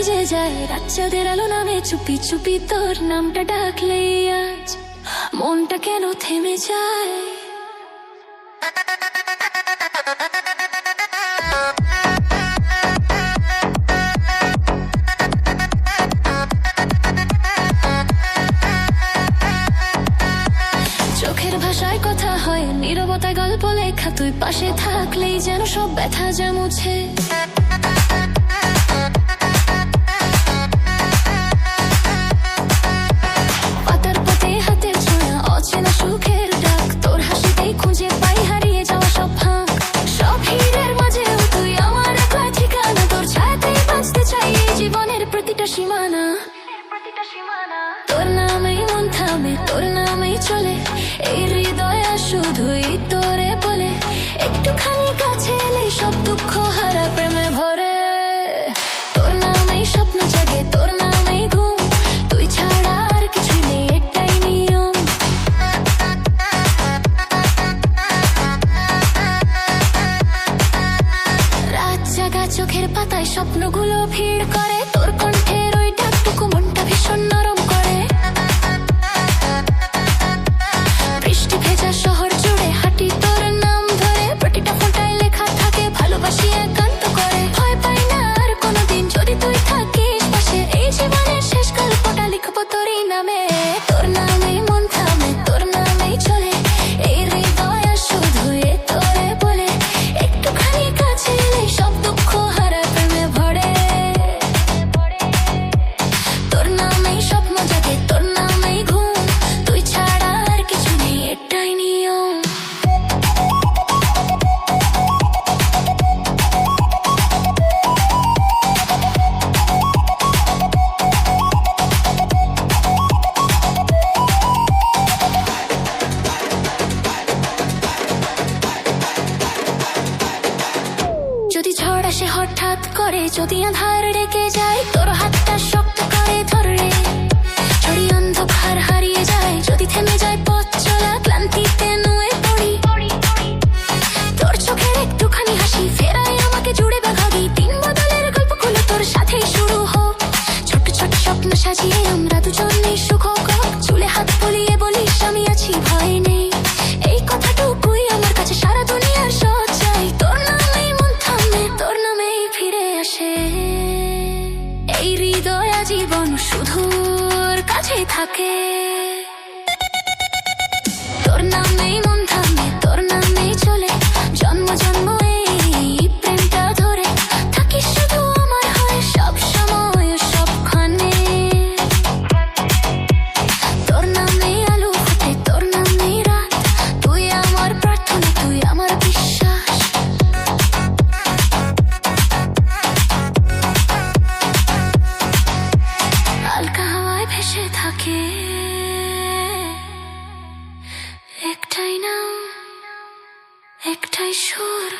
ভিজে যায় রাজ্জাদের আলো নামে চুপি চুপি তোর নামটা ডাকলেই আজ মনটা কেন থেমে যায়। চোখের ভাষায় কথা হয়, নীরবতায় গল্প লেখা, তুই পাশে থাকলেই যেন সব ব্যথা যা মুছে। পাতার পাতে হাতের ছোঁয়া, অচেনা সুখের ডাক, তোর হাসিতেই খুঁজে পাই হারিয়ে যাওয়া সব ফাঁক। সব ভিড়ের মাঝেও তুই আমার একলা ঠিকানা, তোর ছায়াতেই বাঁচতে চাই এই জীবনের প্রতিটা সীমানা। তোর নামেই মন থামে, তোর নামেই চলে এই হৃদয়, শুধুই তোরে বলে একটুখানি কাছে এলে সব দুঃখ হারা প্রেমে ভরে। তোর নামেই স্বপ্ন জাগে, তোর নামেই ঘুম, তুই ছাড়া আর কিছু নেই এটাই নিয়ম। রাত জাগা চোখের পাতায় স্বপ্নগুলো ভিড় করে, তোর কণ্ঠের ওই ডাকটুকু মনটা ভীষণ নরম করে। বৃষ্টি ভেজা শহর জুড়ে হাঁটি তোর নাম ধরে, প্রতিটা ফোঁটায় লেখা থাকে ভালোবাসি একান্ত করে। ভয় পাই না আর কোনোদিন যদি তুই থাকিস পাশে, এই জীবনের শেষ গল্পটা লিখবো তোরই নামে। তোর নামেই মন থামে, তোর নামেই চলে এই হৃদয়, শুধুই তোরে বলে একটুখানি কাছে এলে সব দুঃখ হারা প্রেমে ভরে। তোর নামেই স্বপ্ন জাগে, তোর নামেই ঘুম, তুই ছাড়া আর কিছু নেই এটাই নিয়ম। যদি ঝড় আসে হঠাৎ করে, যদি আধার ডেকে যায়, তোর হাতটা শক্ত করে ধরে। যদি অন্ধকার হারিয়ে যায়, যদি থেমে যায় পথ চলা, ক্লান্তিতে নুয়ে পড়ি, তোর চোখের একটুখানি হাসি ফেরায় আমাকে জুড়ে বাঘাগি। দিন বদলের গল্পগুলো তোর সাথেই শুরু হোক, ছোট ছোট স্বপ্ন সাজিয়ে আমরা দুজনেই সুখ হোক। চুলে হাত বলিয়ে বলিস আমি আছি, ভয় নেই, এই কথাটুকুই আমার কাছে সারা দুনিয়ার সচ্চাই। তোর নামেই মন থামে, তোর নামেই ফিরে আসে এই হৃদয়, জীবন শুধুর কাছে থাকে। তোর নামেই মন থামে, তোর নামেই চলে জন্ম জন্ম এই প্রেমটা ধরে। থাকিস শুধু আমার হয়ে সব সময় সবখানে। তোর নামেই আলো ফোটে, তোর নামেই রাত, তুই আমার প্রার্থনা, তুই আমার বিশ্বাস। হালকা হাওয়ায় ভেসে থাকে একটাই নাম, একটাই সুর।